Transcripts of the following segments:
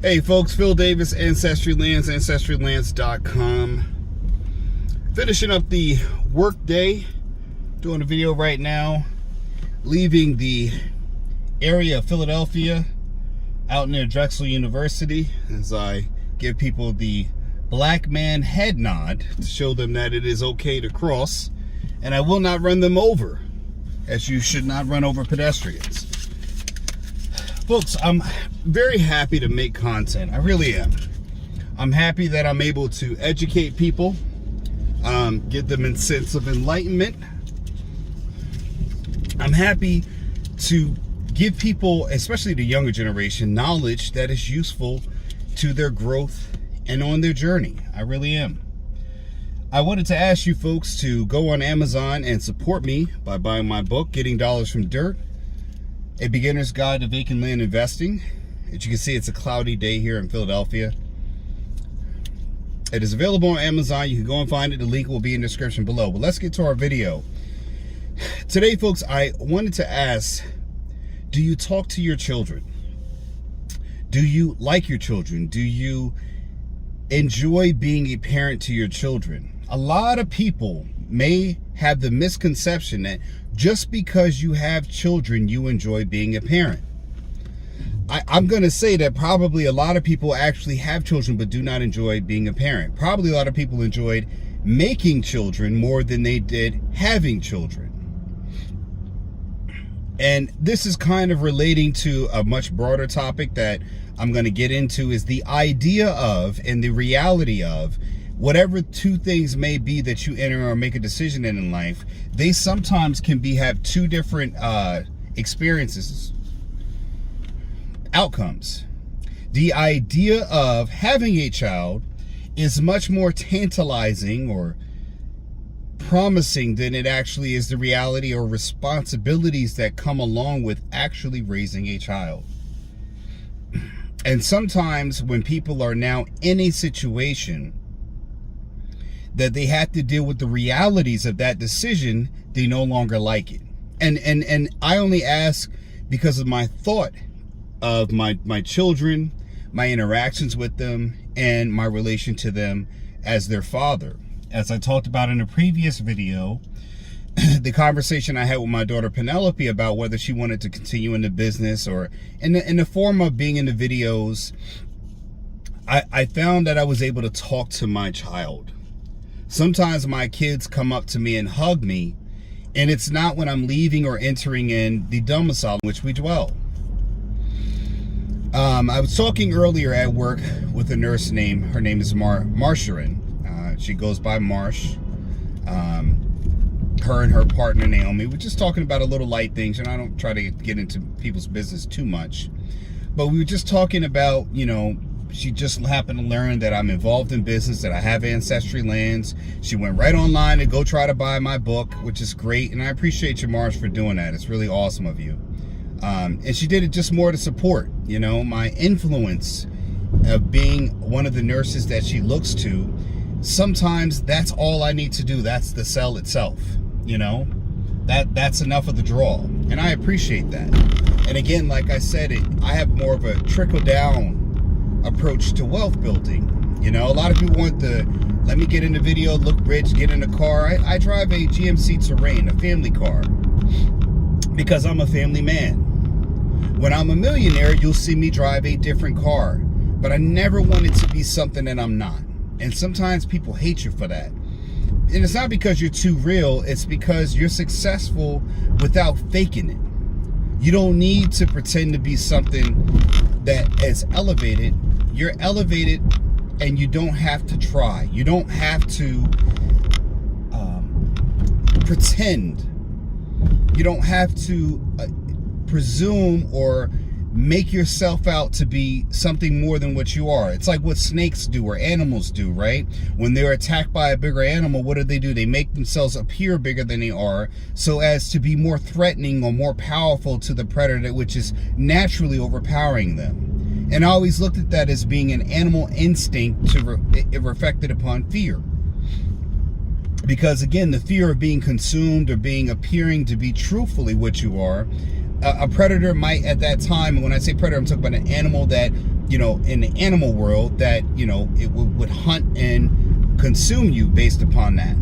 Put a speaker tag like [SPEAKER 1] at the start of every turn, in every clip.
[SPEAKER 1] Hey folks, Phil Davis, Ancestry Lands, ancestrylands.com. Finishing up the work day, doing a video right now, leaving the area of Philadelphia, out near Drexel University, as I give people the black man head nod to show them that it is okay to cross, and I will not run them over, as you should not run over pedestrians. Folks, I'm very happy to make content. I really am. I'm happy that I'm able to educate people, get them a sense of enlightenment. I'm happy to give people, especially the younger generation, knowledge that is useful to their growth and on their journey. I really am. I wanted to ask you folks to go on Amazon and support me by buying my book, Getting Dollars from Dirt, A Beginner's Guide to Vacant Land Investing. As you can see, it's a cloudy day here in Philadelphia. It is available on Amazon. You can go and find it. The link will be in the description below. But let's get to our video. Today, folks, I wanted to ask, do you talk to your children? Do you like your children? Do you enjoy being a parent to your children? A lot of people may have the misconception that just because you have children, you enjoy being a parent. I'm going to say that probably a lot of people actually have children but do not enjoy being a parent. Probably a lot of people enjoyed making children more than they did having children. And this is kind of relating to a much broader topic that I'm going to get into, is the idea of and the reality of whatever two things may be that you enter or make a decision in life. They sometimes can have two different experiences, outcomes. The idea of having a child is much more tantalizing or promising than it actually is the reality or responsibilities that come along with actually raising a child. And sometimes when people are now in a situation that they have to deal with the realities of that decision, they no longer like it. And I only ask because of my thought of my children, my interactions with them, and my relation to them as their father. As I talked about in a previous video, the conversation I had with my daughter Penelope about whether she wanted to continue in the business or in the form of being in the videos, I found that I was able to talk to my child. Sometimes my kids come up to me and hug me, and it's not when I'm leaving or entering in the domicile in which we dwell. I was talking earlier at work with a nurse her name is Marsharin. She goes by Marsh. Her and her partner Naomi, we're just talking about a little light things, and I don't try to get into people's business too much. But we were just talking about, she just happened to learn that I'm involved in business, that I have Ancestry Lands. She went right online to go try to buy my book, which is great. And I appreciate you, Marsh, for doing that. It's really awesome of you. And she did it just more to support, my influence of being one of the nurses that she looks to. Sometimes that's all I need to do. That's the sell itself, that's enough of the draw. And I appreciate that. And again, like I said, I have more of a trickle down approach to wealth building. A lot of people want let me get in the video, look rich, get in a car. I drive a GMC Terrain, a family car, because I'm a family man. When I'm a millionaire, you'll see me drive a different car, but I never want it to be something that I'm not. And sometimes people hate you for that. And it's not because you're too real, it's because you're successful without faking it. You don't need to pretend to be something that is elevated. You're elevated, and you don't have to try. You don't have to pretend. You don't have to presume or make yourself out to be something more than what you are. It's like what snakes do or animals do, right? When they're attacked by a bigger animal, what do? They make themselves appear bigger than they are so as to be more threatening or more powerful to the predator, which is naturally overpowering them. And I always looked at that as being an animal instinct reflected upon fear. Because again, the fear of being consumed or appearing to be truthfully what you are, a predator might at that time, and when I say predator, I'm talking about an animal that in the animal world, that, it would hunt and consume you based upon that.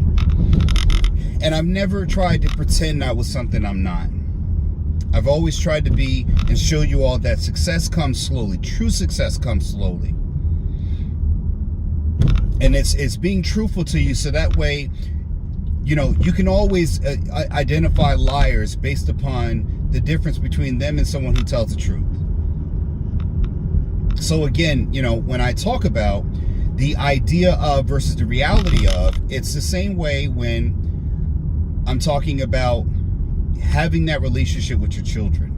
[SPEAKER 1] And I've never tried to pretend I was something I'm not. I've always tried to be and show you all that success comes slowly. True success comes slowly. And it's being truthful to you, so that way, you can always identify liars based upon the difference between them and someone who tells the truth. So again, when I talk about the idea of versus the reality of, it's the same way when I'm talking about having that relationship with your children.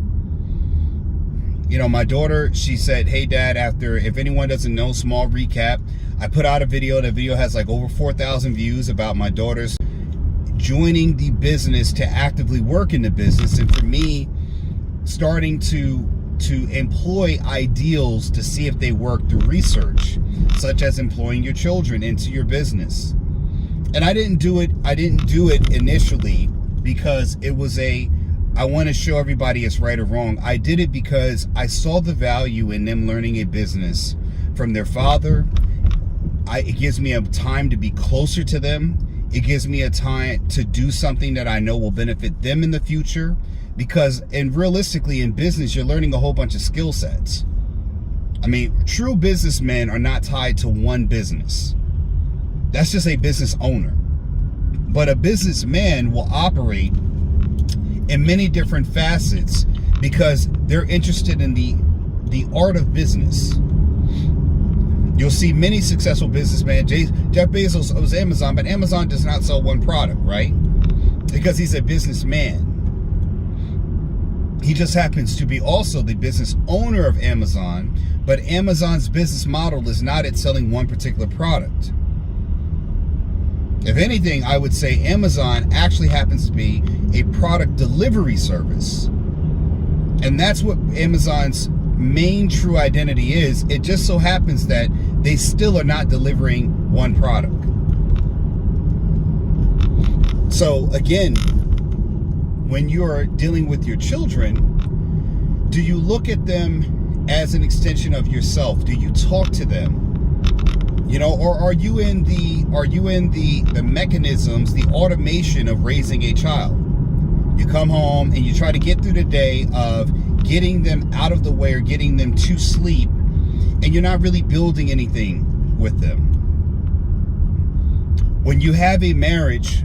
[SPEAKER 1] My daughter, she said, hey dad, if anyone doesn't know, small recap, I put out a video. The video has like over 4,000 views about my daughter's joining the business to actively work in the business. And for me, starting to employ ideals to see if they work through research, such as employing your children into your business. And I didn't do it initially because it was I want to show everybody it's right or wrong. I did it because I saw the value in them learning a business from their father. It gives me a time to be closer to them. It gives me a time to do something that I know will benefit them in the future. Because, and realistically, in business, you're learning a whole bunch of skill sets. I mean, true businessmen are not tied to one business. That's just a business owner. But a businessman will operate in many different facets because they're interested in the art of business. You'll see many successful businessmen. Jeff Bezos owns Amazon, but Amazon does not sell one product, right? Because he's a businessman. He just happens to be also the business owner of Amazon, but Amazon's business model is not at selling one particular product. If anything, I would say Amazon actually happens to be a product delivery service. And that's what Amazon's main true identity is. It just so happens that they still are not delivering one product. So again, when you're dealing with your children, do you look at them as an extension of yourself? Do you talk to them? Or are you in the mechanisms, the automation of raising a child? You come home and you try to get through the day of getting them out of the way or getting them to sleep, and you're not really building anything with them. When you have a marriage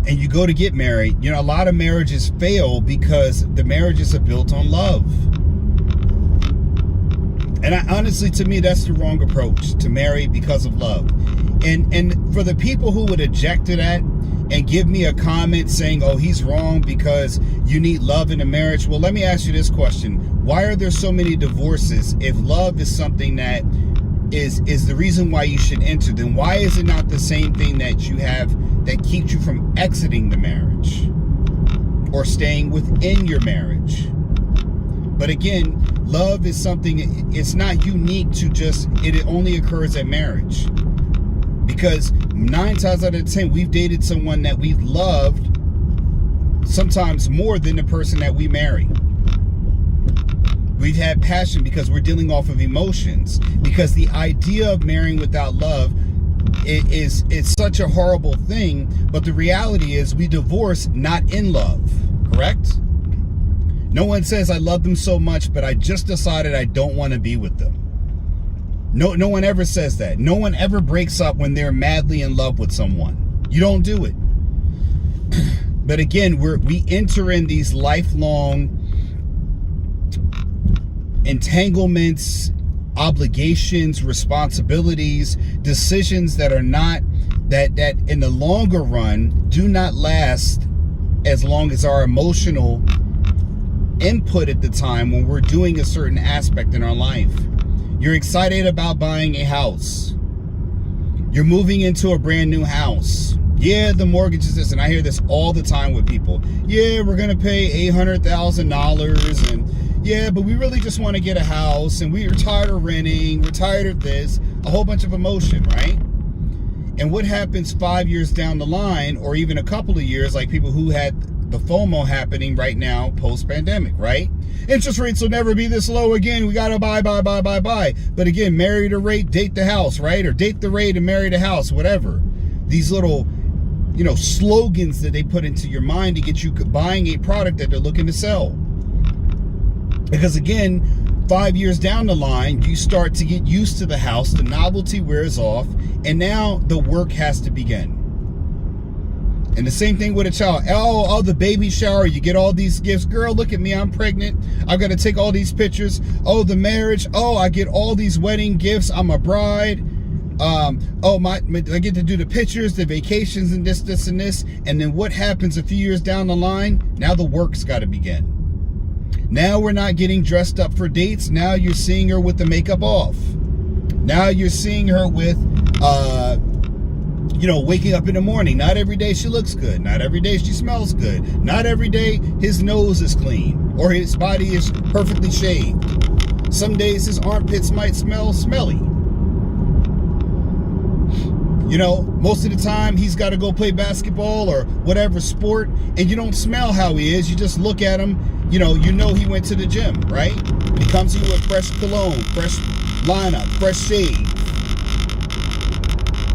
[SPEAKER 1] and you go to get married, a lot of marriages fail because the marriages are built on love. And honestly, to me, that's the wrong approach, to marry because of love. And for the people who would object to that and give me a comment saying, oh, he's wrong because you need love in a marriage. Well, let me ask you this question. Why are there so many divorces? If love is something that is the reason why you should enter, then why is it not the same thing that you have that keeps you from exiting the marriage or staying within your marriage? But again, love is something, it's not unique to just, it only occurs at marriage. Because 9 times out of 10, we've dated someone that we've loved sometimes more than the person that we marry. We've had passion because we're dealing off of emotions. Because the idea of marrying without love it's such a horrible thing. But the reality is we divorce not in love, correct? No one says I love them so much, but I just decided I don't want to be with them. No one ever says that. No one ever breaks up when they're madly in love with someone. You don't do it. But again, we enter in these lifelong entanglements, obligations, responsibilities, decisions that are not, that in the longer run do not last as long as our emotional input at the time when we're doing a certain aspect in our life. You're excited about buying a house. You're moving into a brand new house. Yeah, the mortgage is this, and I hear this all the time with people. Yeah, we're gonna pay $800,000, and yeah, but we really just want to get a house, and we're tired of renting, we're tired of this, a whole bunch of emotion, right? And what happens 5 years down the line, or even a couple of years, like people who had the FOMO happening right now post-pandemic, right? Interest rates will never be this low again. We got to buy. But again, marry the rate, date the house, right? Or date the rate and marry the house, whatever. These little, slogans that they put into your mind to get you buying a product that they're looking to sell. Because again, 5 years down the line, you start to get used to the house, the novelty wears off, and now the work has to begin. And the same thing with a child. Oh, the baby shower, you get all these gifts. Girl, look at me, I'm pregnant. I've got to take all these pictures. Oh, the marriage. Oh, I get all these wedding gifts. I'm a bride. I get to do the pictures, the vacations, and this, and this. And then what happens a few years down the line? Now the work's got to begin. Now we're not getting dressed up for dates. Now you're seeing her with the makeup off. Now you're seeing her with, waking up in the morning. Not every day she looks good. Not every day she smells good. Not every day his nose is clean or his body is perfectly shaved. Some days his armpits might smell smelly. Most of the time he's got to go play basketball or whatever sport, and you don't smell how he is. You just look at him, you know he went to the gym, right? He comes to you with fresh cologne, fresh lineup, fresh shave.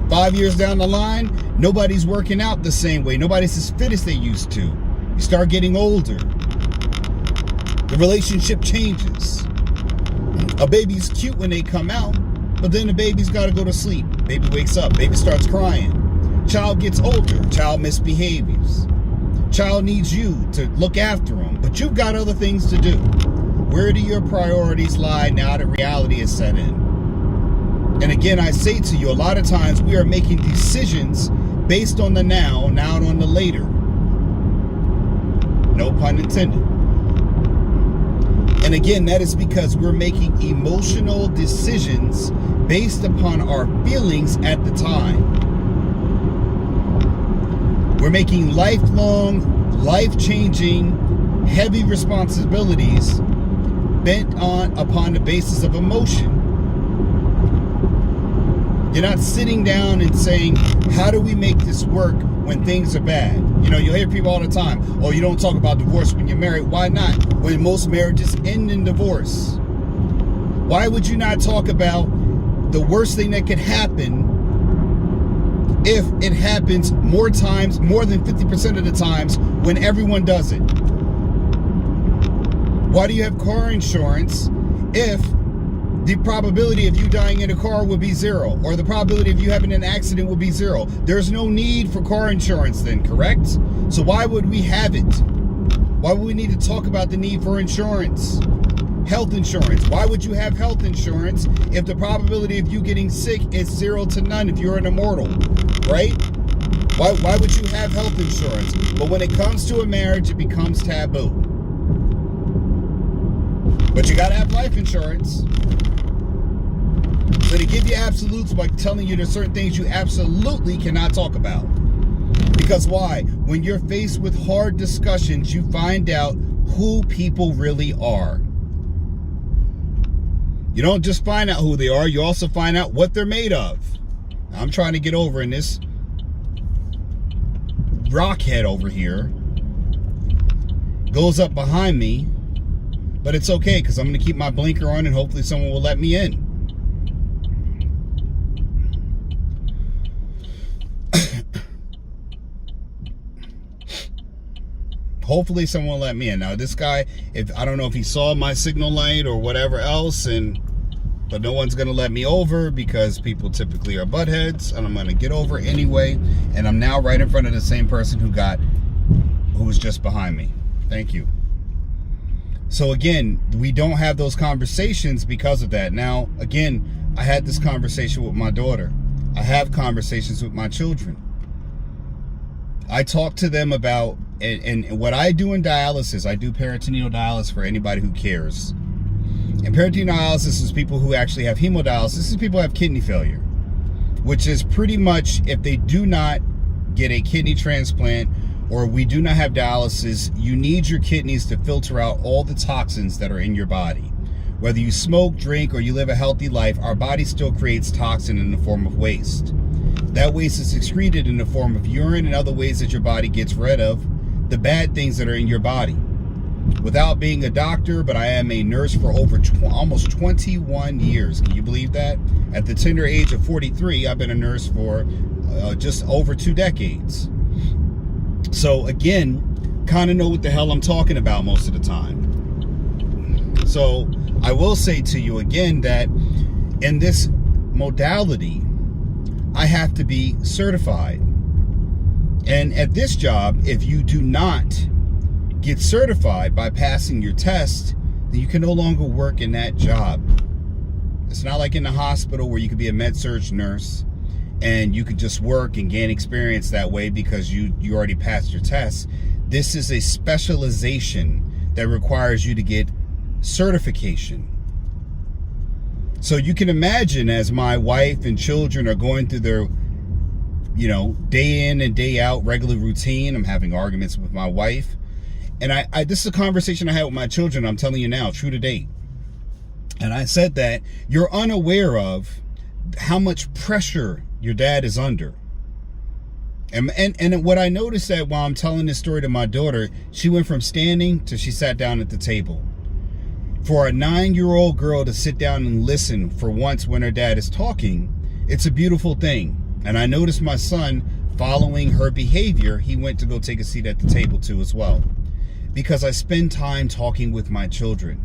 [SPEAKER 1] 5 years down the line, nobody's working out the same way. Nobody's as fit as they used to. You start getting older. The relationship changes. A baby's cute when they come out, but then the baby's got to go to sleep. Baby wakes up. Baby starts crying. Child gets older. Child misbehaves. Child needs you to look after him, but you've got other things to do. Where do your priorities lie now that reality is set in? And again, I say to you, a lot of times we are making decisions based on the now, not on the later. No pun intended. And again, that is because we're making emotional decisions based upon our feelings at the time. We're making lifelong, life-changing, heavy responsibilities bent upon the basis of emotion. You're not sitting down and saying, how do we make this work when things are bad? You'll hear people all the time, oh, you don't talk about divorce when you're married. Why not? When most marriages end in divorce. Why would you not talk about the worst thing that could happen if it happens more times, more than 50% of the times, when everyone does it? Why do you have car insurance if the probability of you dying in a car would be zero, or the probability of you having an accident would be zero? There's no need for car insurance then, correct? So why would we have it? Why would we need to talk about the need for insurance? Health insurance. Why would you have health insurance if the probability of you getting sick is 0 to none if you're an immortal, right? Why would you have health insurance? But when it comes to a marriage, it becomes taboo. But you gotta have life insurance. So they give you absolutes by telling you there's certain things you absolutely cannot talk about. Because why? When you're faced with hard discussions, you find out who people really are. You don't just find out who they are, you also find out what they're made of. I'm trying to get over in this rockhead over here. Goes up behind me, but it's okay because I'm going to keep my blinker on and hopefully someone will let me in. Hopefully someone will let me in. Now this guy, I don't know if he saw my signal light or whatever else, but no one's gonna let me over because people typically are buttheads, and I'm gonna get over anyway. And I'm now right in front of the same person who was just behind me. Thank you. So again, we don't have those conversations because of that. Now, again, I had this conversation with my daughter. I have conversations with my children. I talk to them about, and what I do in dialysis, I do peritoneal dialysis for anybody who cares. And peritoneal dialysis is people who actually have hemodialysis. This is people who have kidney failure, which is pretty much if they do not get a kidney transplant or we do not have dialysis, you need your kidneys to filter out all the toxins that are in your body. Whether you smoke, drink, or you live a healthy life, our body still creates toxin in the form of waste. That waste is excreted in the form of urine and other ways that your body gets rid of the bad things that are in your body. Without being a doctor, but I am a nurse for over almost 21 years. Can you believe that? At the tender age of 43, I've been a nurse for just over 2 decades. So again, kind of know what the hell I'm talking about most of the time. So I will say to you again that in this modality, I have to be certified. And at this job, if you do not get certified by passing your test, then you can no longer work in that job. It's not like in the hospital where you could be a med-surg nurse and you could just work and gain experience that way because you already passed your test. This is a specialization that requires you to get certification. So you can imagine, as my wife and children are going through their, day in and day out regular routine, I'm having arguments with my wife. And this is a conversation I had with my children, I'm telling you now, true to date. And I said that you're unaware of how much pressure your dad is under. And what I noticed that while I'm telling this story to my daughter, she went from standing to she sat down at the table. For a 9-year-old girl to sit down and listen for once when her dad is talking, it's a beautiful thing. And I noticed my son, following her behavior, he went to go take a seat at the table too as well. Because I spend time talking with my children.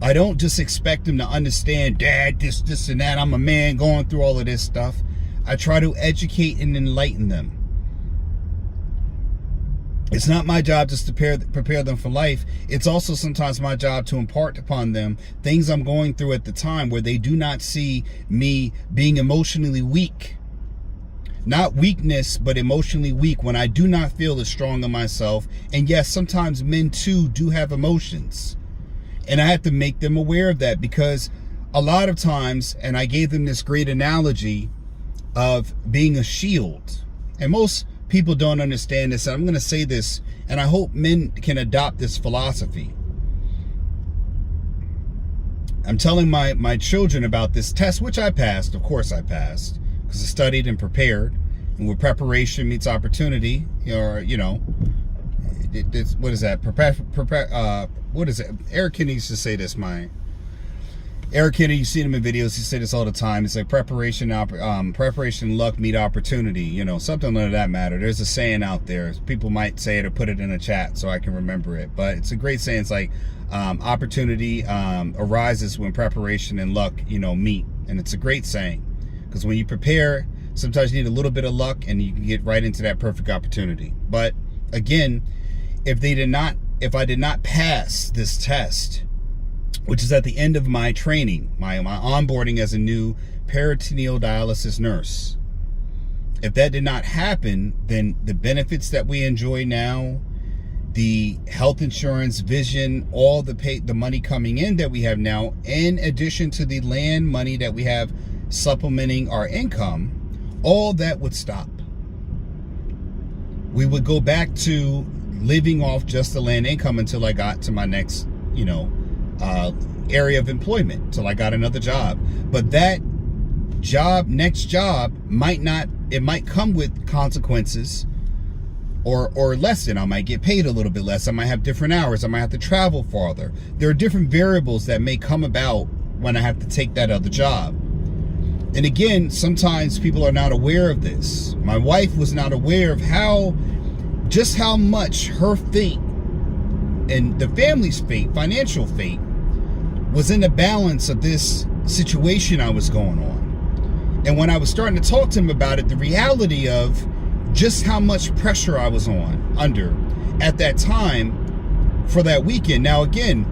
[SPEAKER 1] I don't just expect them to understand, Dad, this and that. I'm a man going through all of this stuff. I try to educate and enlighten them. It's not my job just to prepare them for life. It's also sometimes my job to impart upon them things I'm going through at the time where they do not see me being emotionally weak. Not weakness, but emotionally weak when I do not feel as strong in myself. And yes, sometimes men too do have emotions. And I have to make them aware of that because a lot of times, and I gave them this great analogy of being a shield. And most people don't understand this. And I'm going to say this, and I hope men can adopt this philosophy. I'm telling my children about this test, which I passed. Of course I passed. Because I studied and prepared, and where preparation meets opportunity, what is that? What is it? Eric Kennedy used to say this. Eric Kennedy, you see him in videos. He said this all the time. It's like preparation, luck meet opportunity. Something of that matter. There's a saying out there. People might say it or put it in a chat so I can remember it. But it's a great saying. It's like opportunity arises when preparation and luck, meet, and it's a great saying. Because when you prepare, sometimes you need a little bit of luck and you can get right into that perfect opportunity. But again, if I did not pass this test, which is at the end of my training, my onboarding as a new peritoneal dialysis nurse, if that did not happen, then the benefits that we enjoy now, the health insurance, vision, all the money coming in that we have now, in addition to the land money that we have supplementing our income, all that would stop. We would go back to living off just the land income until I got to my next, area of employment, till I got another job. But that next job might come with consequences or lessen. I might get paid a little bit less. I might have different hours. I might have to travel farther. There are different variables that may come about when I have to take that other job. And again, sometimes people are not aware of this. My wife was not aware of just how much her fate and the family's fate, financial fate, was in the balance of this situation I was going on. And when I was starting to talk to him about it, the reality of just how much pressure I was under at that time for that weekend. Now again,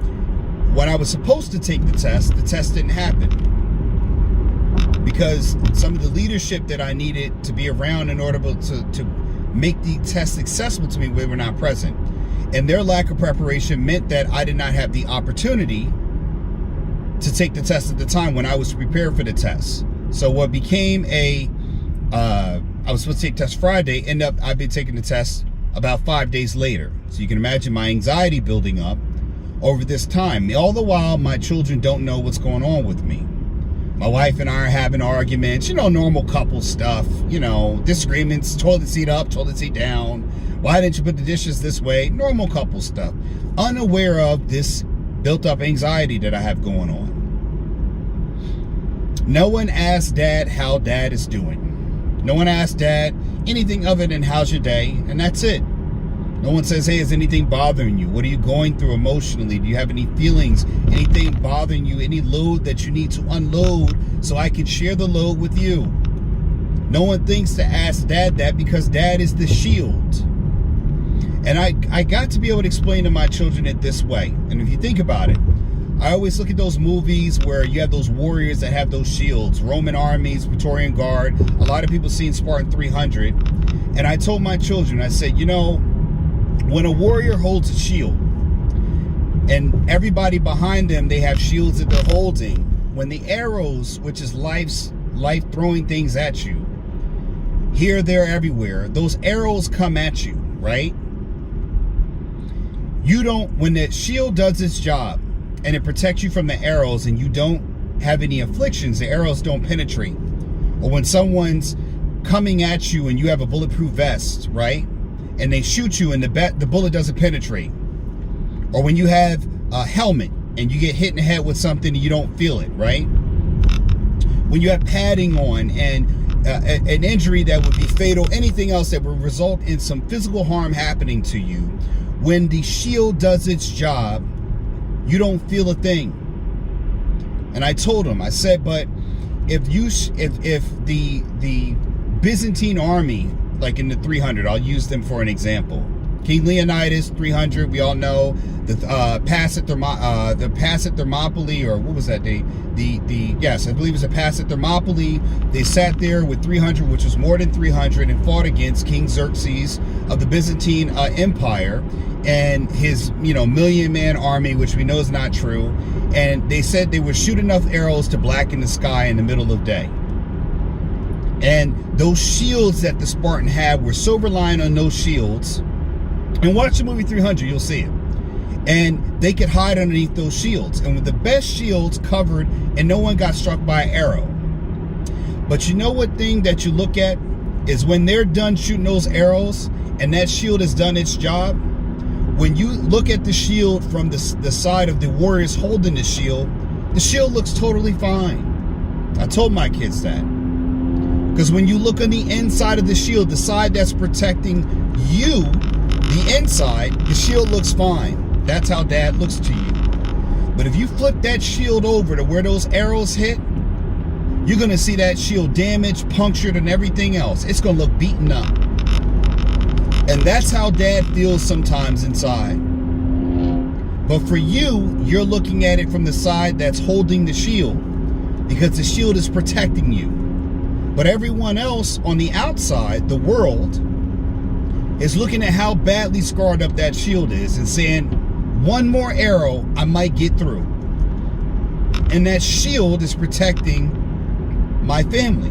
[SPEAKER 1] when I was supposed to take the test didn't happen. Because some of the leadership that I needed to be around in order to make the test accessible to me, were not present. And their lack of preparation meant that I did not have the opportunity to take the test at the time when I was prepared for the test. So what became I was supposed to take the test Friday, I've been taking the test about 5 days later. So you can imagine my anxiety building up over this time. All the while, my children don't know what's going on with me. My wife and I are having arguments, normal couple stuff, disagreements, toilet seat up, toilet seat down. Why didn't you put the dishes this way? Normal couple stuff. Unaware of this built up anxiety that I have going on. No one asked Dad how Dad is doing. No one asked Dad anything other than how's your day, and that's it. No one says, hey, is anything bothering you? What are you going through emotionally? Do you have any feelings? Anything bothering you? Any load that you need to unload so I can share the load with you? No one thinks to ask Dad that because Dad is the shield. And I got to be able to explain to my children it this way. And if you think about it, I always look at those movies where you have those warriors that have those shields, Roman armies, Praetorian Guard. A lot of people seen Spartan 300. And I told my children, I said, you know, when a warrior holds a shield and everybody behind them, they have shields that they're holding, when the arrows, which is life throwing things at you, here, there, everywhere, those arrows come at you, right? You don't, when that shield does its job and it protects you from the arrows and you don't have any afflictions, the arrows don't penetrate. Or when someone's coming at you and you have a bulletproof vest, right? And they shoot you and the bullet doesn't penetrate. Or when you have a helmet and you get hit in the head with something and you don't feel it, right? When you have padding on and an injury that would be fatal, anything else that would result in some physical harm happening to you, when the shield does its job, you don't feel a thing. And I told him, I said, but if the Byzantine army, like in the 300, I'll use them for an example. King Leonidas, 300, we all know. The pass at Thermopylae, or what was that? Yes, I believe it was a pass at Thermopylae. They sat there with 300, which was more than 300, and fought against King Xerxes of the Byzantine Empire and his, million-man army, which we know is not true. And they said they would shoot enough arrows to blacken the sky in the middle of day. And those shields that the Spartan had were so reliant on those shields. And watch the movie 300, you'll see it. And they could hide underneath those shields. And with the best shields covered, and no one got struck by an arrow. But you know what thing that you look at is when they're done shooting those arrows and that shield has done its job, when you look at the shield from the side of the warriors holding the shield looks totally fine. I told my kids that. Because when you look on the inside of the shield, the side that's protecting you, the inside, the shield looks fine. That's how Dad looks to you. But if you flip that shield over to where those arrows hit, you're going to see that shield damaged, punctured, and everything else. It's going to look beaten up. And that's how Dad feels sometimes inside. But for you, you're looking at it from the side that's holding the shield, because the shield is protecting you. But everyone else on the outside, the world, is looking at how badly scarred up that shield is and saying, one more arrow, I might get through. And that shield is protecting my family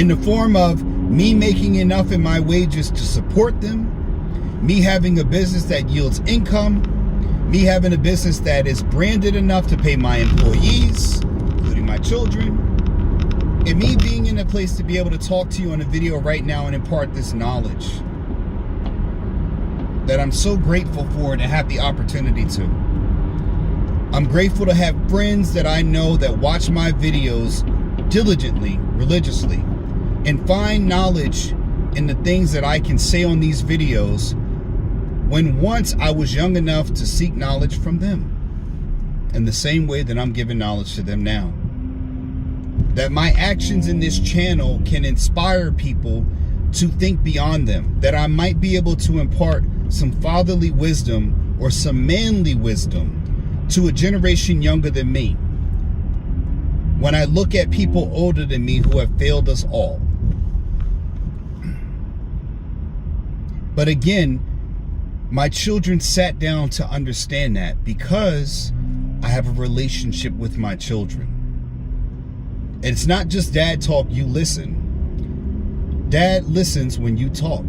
[SPEAKER 1] in the form of me making enough in my wages to support them, me having a business that yields income, me having a business that is branded enough to pay my employees, including my children, and me being in a place to be able to talk to you on a video right now and impart this knowledge that I'm so grateful for to have the opportunity to. I'm grateful to have friends that I know that watch my videos diligently, religiously, and find knowledge in the things that I can say on these videos when once I was young enough to seek knowledge from them, in the same way that I'm giving knowledge to them now. That my actions in this channel can inspire people to think beyond them. That I might be able to impart some fatherly wisdom or some manly wisdom to a generation younger than me. When I look at people older than me who have failed us all. But again, my children sat down to understand that because I have a relationship with my children. It's not just Dad talk, you listen. Dad listens when you talk.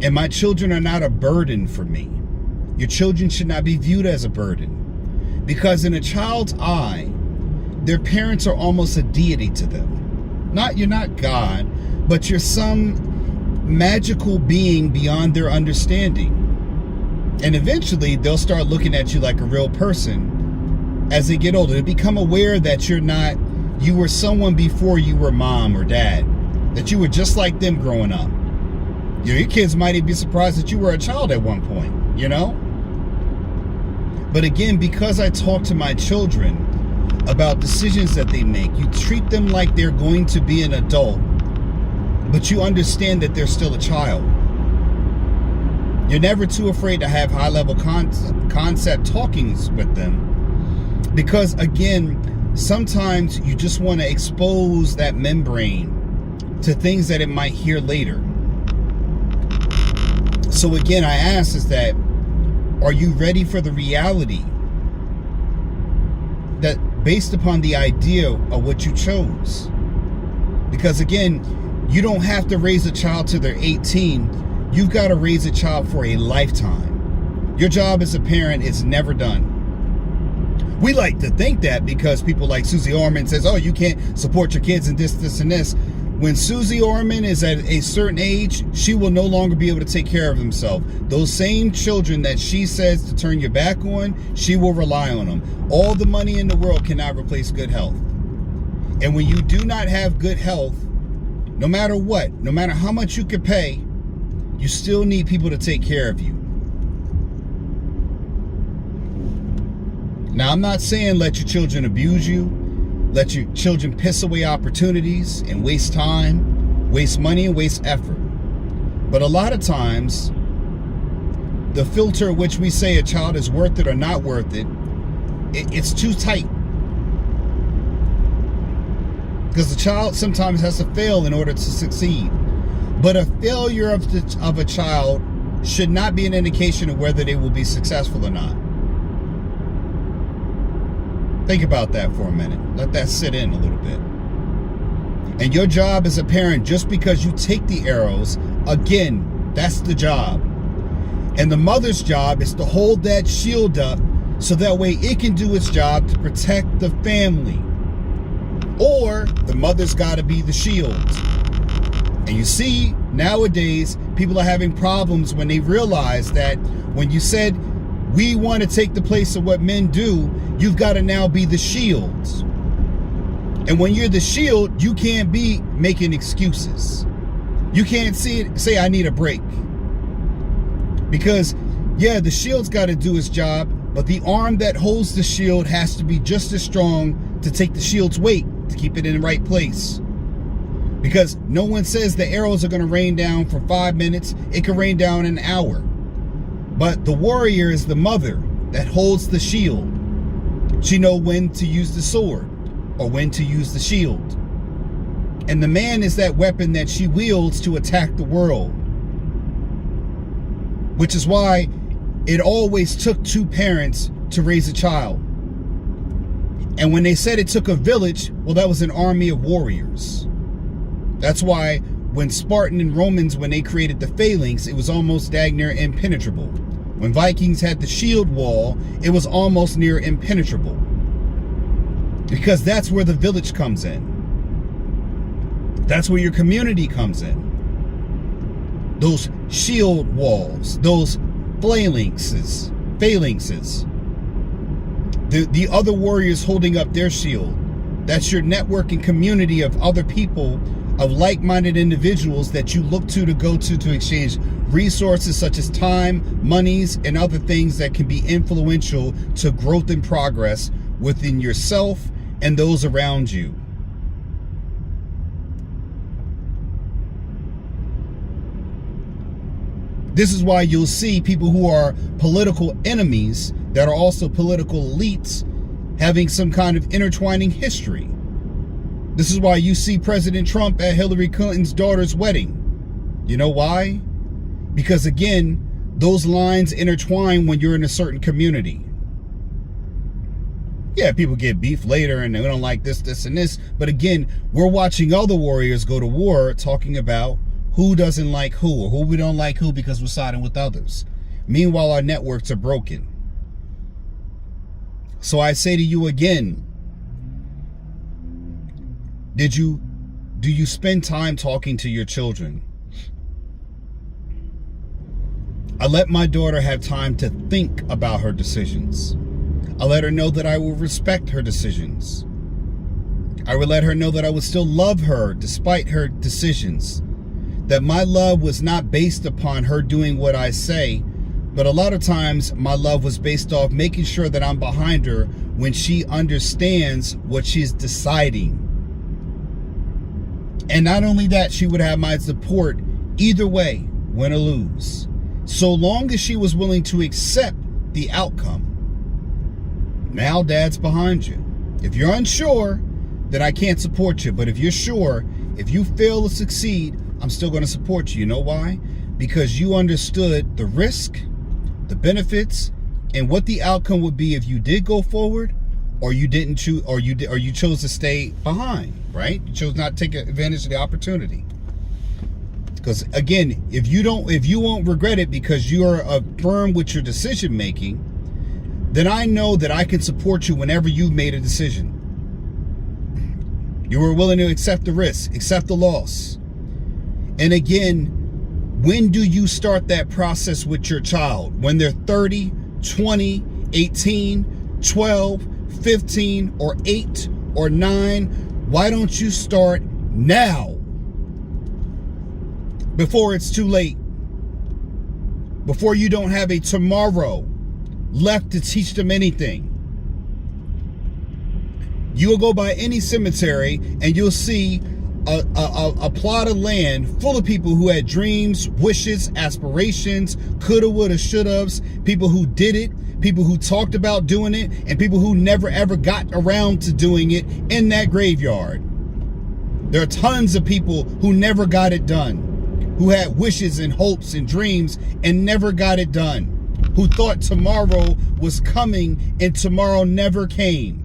[SPEAKER 1] And my children are not a burden for me. Your children should not be viewed as a burden. Because in a child's eye, their parents are almost a deity to them. You're not God, but you're some magical being beyond their understanding. And eventually they'll start looking at you like a real person as they get older. They become aware that you were someone before you were mom or dad, that you were just like them growing up. Your kids might even be surprised that you were a child at one point, But again, because I talk to my children about decisions that they make, you treat them like they're going to be an adult, but you understand that they're still a child. You're never too afraid to have high-level concept talkings with them, because again, sometimes you just want to expose that membrane to things that it might hear later. So again, I ask is that, are you ready for the reality that based upon the idea of what you chose? Because again, you don't have to raise a child till they're 18. You've got to raise a child for a lifetime. Your job as a parent is never done. We like to think that because people like Susie Orman says, oh, you can't support your kids and this, and this. When Susie Orman is at a certain age, she will no longer be able to take care of themselves. Those same children that she says to turn your back on, she will rely on them. All the money in the world cannot replace good health. And when you do not have good health, no matter what, no matter how much you could pay, you still need people to take care of you. Now, I'm not saying let your children abuse you, let your children piss away opportunities and waste time, waste money, and waste effort. But a lot of times, the filter which we say a child is worth it or not worth it, it's too tight. Because the child sometimes has to fail in order to succeed. But a failure of a child should not be an indication of whether they will be successful or not. Think about that for a minute. Let that sit in a little bit. And your job as a parent, just because you take the arrows, again, that's the job. And the mother's job is to hold that shield up so that way it can do its job to protect the family. Or the mother's got to be the shield. And you see, nowadays, people are having problems when they realize that when you said, we want to take the place of what men do, you've got to now be the shields. And when you're the shield, you can't be making excuses. You can't say, I need a break. Because, yeah, the shield's got to do its job, but the arm that holds the shield has to be just as strong to take the shield's weight, to keep it in the right place. Because no one says the arrows are going to rain down for 5 minutes. It can rain down an hour. But the warrior is the mother that holds the shield. She knows when to use the sword or when to use the shield. And the man is that weapon that she wields to attack the world. Which is why it always took 2 parents to raise a child. And when they said it took a village, well, that was an army of warriors. That's why when Spartan and Romans, when they created the phalanx, it was almost dang near impenetrable. When Vikings had the shield wall, it was almost near impenetrable. Because that's where the village comes in. That's where your community comes in. Those shield walls, those phalanxes. The other warriors holding up their shield. That's your network and community of other people, of like-minded individuals that you look to go to exchange resources such as time, monies, and other things that can be influential to growth and progress within yourself and those around you. This is why you'll see people who are political enemies that are also political elites having some kind of intertwining history. This is why you see President Trump at Hillary Clinton's daughter's wedding. You know why? Because again, those lines intertwine when you're in a certain community. Yeah, people get beef later and they don't like this, and this. But again, we're watching other warriors go to war talking about who doesn't like who, or who we don't like who because we're siding with others. Meanwhile, our networks are broken. So I say to you again, did you do you spend time talking to your children? I let my daughter have time to think about her decisions. I let her know that I will respect her decisions. I would let her know that I would still love her despite her decisions. That my love was not based upon her doing what I say, but a lot of times my love was based off making sure that I'm behind her when she understands what she's deciding. And not only that, she would have my support either way, win or lose. So long as she was willing to accept the outcome. Now Dad's behind you. If you're unsure, then I can't support you. But if you're sure, if you fail to succeed, I'm still going to support you. You know why? Because you understood the risk, the benefits, and what the outcome would be if you did go forward, or you didn't choose, or you chose to stay behind. Right? You chose not to take advantage of the opportunity. Because again, if you won't regret it because you are firm with your decision making, then I know that I can support you whenever you've made a decision. You were willing to accept the risk, accept the loss. And again, when do you start that process with your child? When they're 30, 20, 18, 12, 15, or 8, or 9? Why don't you start now? Before it's too late. Before you don't have a tomorrow left to teach them anything. You will go by any cemetery and you'll see a plot of land full of people who had dreams, wishes, aspirations, coulda, woulda, shouldas, people who did it, people who talked about doing it, and people who never ever got around to doing it in that graveyard. There are tons of people who never got it done, who had wishes and hopes and dreams and never got it done, who thought tomorrow was coming and tomorrow never came.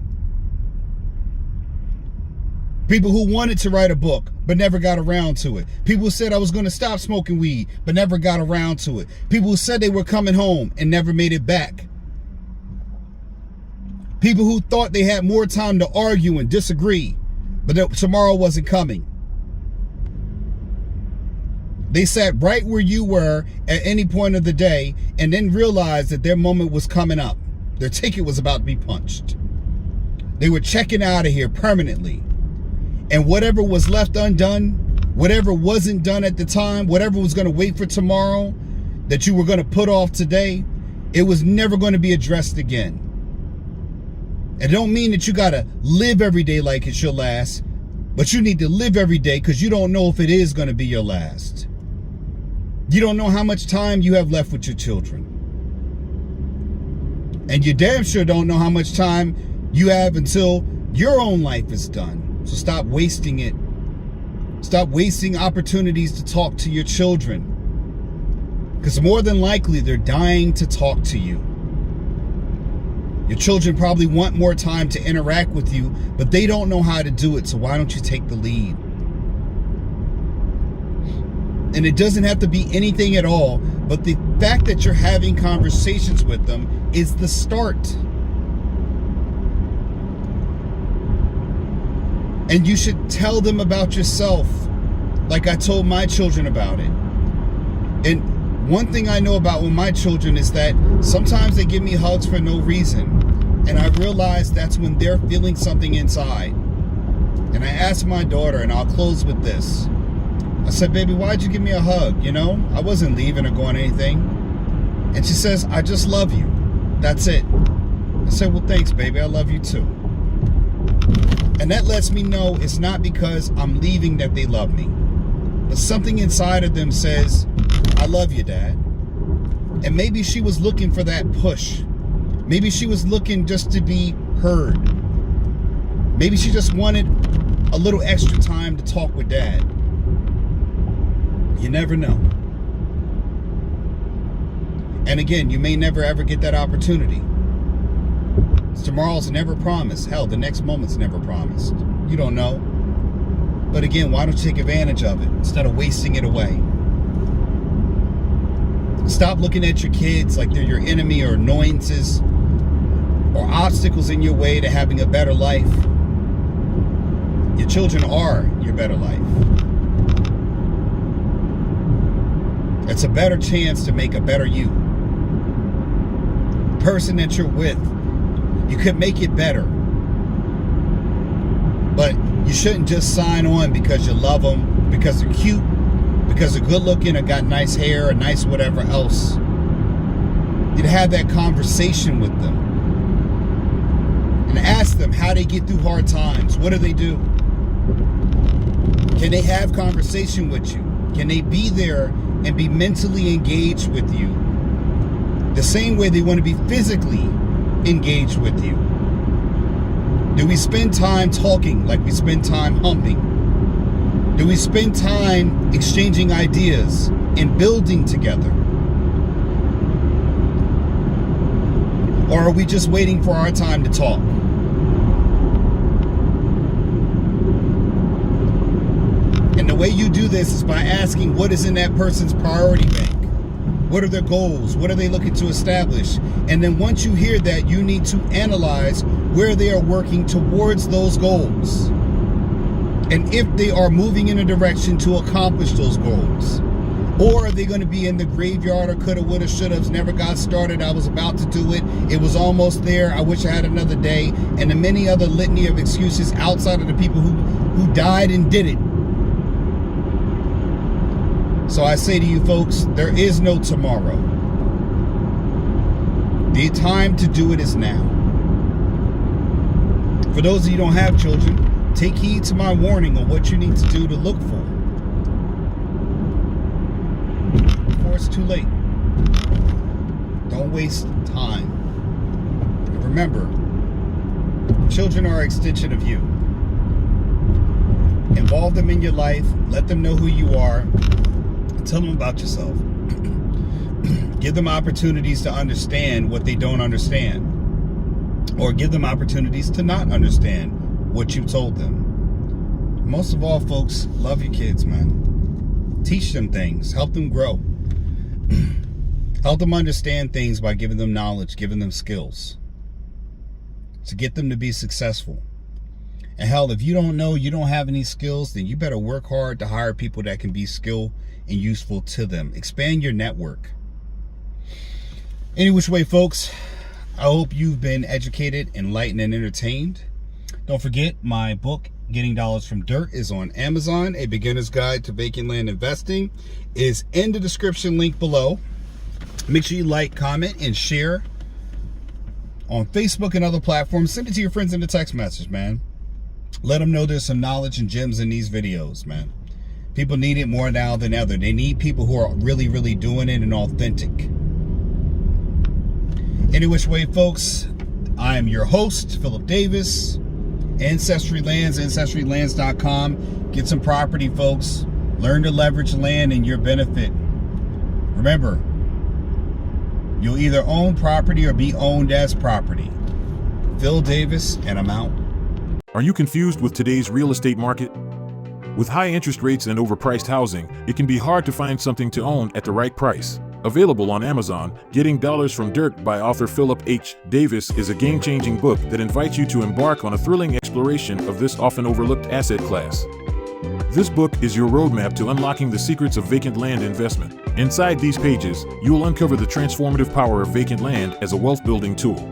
[SPEAKER 1] People who wanted to write a book but never got around to it. People who said I was going to stop smoking weed but never got around to it. People who said they were coming home and never made it back. People who thought they had more time to argue and disagree, but that tomorrow wasn't coming. They sat right where you were at any point of the day and then realized that their moment was coming up. Their ticket was about to be punched. They were checking out of here permanently. And whatever was left undone, whatever wasn't done at the time, whatever was going to wait for tomorrow, that you were going to put off today, it was never going to be addressed again. It don't mean that you got to live every day like it's your last, but you need to live every day because you don't know if it is going to be your last. You don't know how much time you have left with your children. And you damn sure don't know how much time you have until your own life is done. So stop wasting it. Stop wasting opportunities to talk to your children. Because more than likely, they're dying to talk to you. Your children probably want more time to interact with you, but they don't know how to do it. So why don't you take the lead? And it doesn't have to be anything at all, but the fact that you're having conversations with them is the start. And you should tell them about yourself, like I told my children about it. And one thing I know about with my children is that sometimes they give me hugs for no reason. And I realize that's when they're feeling something inside. And I asked my daughter, and I'll close with this. I said, baby, why'd you give me a hug? You know, I wasn't leaving or going anything. And she says, I just love you. That's it. I said, well, thanks, baby. I love you too. And that lets me know it's not because I'm leaving that they love me. But something inside of them says, I love you, Dad. And maybe she was looking for that push. Maybe she was looking just to be heard. Maybe she just wanted a little extra time to talk with Dad. You never know. And again, you may never ever get that opportunity. Tomorrow's never promised. Hell, the next moment's never promised. You don't know. But again, why don't you take advantage of it instead of wasting it away? Stop looking at your kids like they're your enemy or annoyances or obstacles in your way to having a better life. Your children are your better life. It's a better chance to make a better you. The person that you're with, you could make it better. But you shouldn't just sign on because you love them, because they're cute, because they're good looking or got nice hair or nice whatever else. You'd have that conversation with them and ask them how they get through hard times. What do they do? Can they have conversation with you? Can they be there and be mentally engaged with you the same way they want to be physically engaged with you? Do we spend time talking like we spend time humping? Do we spend time exchanging ideas and building together? Or are we just waiting for our time to talk? And the way you do this is by asking what is in that person's priority bank. What are their goals? What are they looking to establish? And then once you hear that, you need to analyze where they are working towards those goals. And if they are moving in a direction to accomplish those goals. Or are they going to be in the graveyard or coulda, woulda, shoulda, never got started, I was about to do it, it was almost there, I wish I had another day, and the many other litany of excuses outside of the people who died and did it. So I say to you folks, there is no tomorrow. The time to do it is now. For those of you who don't have children, take heed to my warning on what you need to do to look for before it's too late. Don't waste time. And remember, children are an extension of you. Involve them in your life. Let them know who you are. Tell them about yourself. Give them opportunities to understand what they don't understand. Or give them opportunities to not understand what you told them. Most of all, folks, love your kids, man. Teach them things. Help them grow. Help them understand things by giving them knowledge, giving them skills. To get them to be successful. And hell, if you don't know, you don't have any skills, then you better work hard to hire people that can be skilled and useful to them. Expand your network. Any which way, folks, I hope you've been educated, enlightened, and entertained. Don't forget, my book, Getting Dollars from Dirt, is on Amazon. A Beginner's Guide to Vacant Land Investing is in the description link below. Make sure you like, comment, and share on Facebook and other platforms. Send it to your friends in the text message, man. Let them know there's some knowledge and gems in these videos, man. People need it more now than ever. They need people who are really, really doing it and authentic. Any which way, folks, I am your host, Philip Davis. Ancestry Lands, AncestryLands.com. Get some property, folks. Learn to leverage land in your benefit. Remember, you'll either own property or be owned as property. Phil Davis, and I'm out.
[SPEAKER 2] Are you confused with today's real estate market? With high interest rates and overpriced housing, it can be hard to find something to own at the right price. Available on Amazon, Getting Dollars from Dirt by author Philip H. Davis is a game-changing book that invites you to embark on a thrilling exploration of this often overlooked asset class. This book is your roadmap to unlocking the secrets of vacant land investment. Inside these pages, you will uncover the transformative power of vacant land as a wealth-building tool.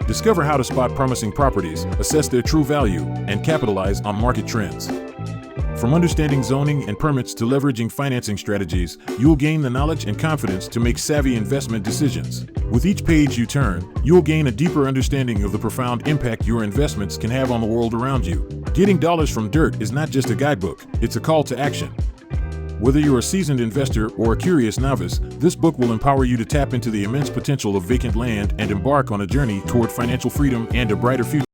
[SPEAKER 2] Discover how to spot promising properties, assess their true value, and capitalize on market trends. From understanding zoning and permits to leveraging financing strategies, you'll gain the knowledge and confidence to make savvy investment decisions. With each page you turn, you'll gain a deeper understanding of the profound impact your investments can have on the world around you. Getting Dollars from Dirt is not just a guidebook, it's a call to action. Whether you're a seasoned investor or a curious novice, this book will empower you to tap into the immense potential of vacant land and embark on a journey toward financial freedom and a brighter future.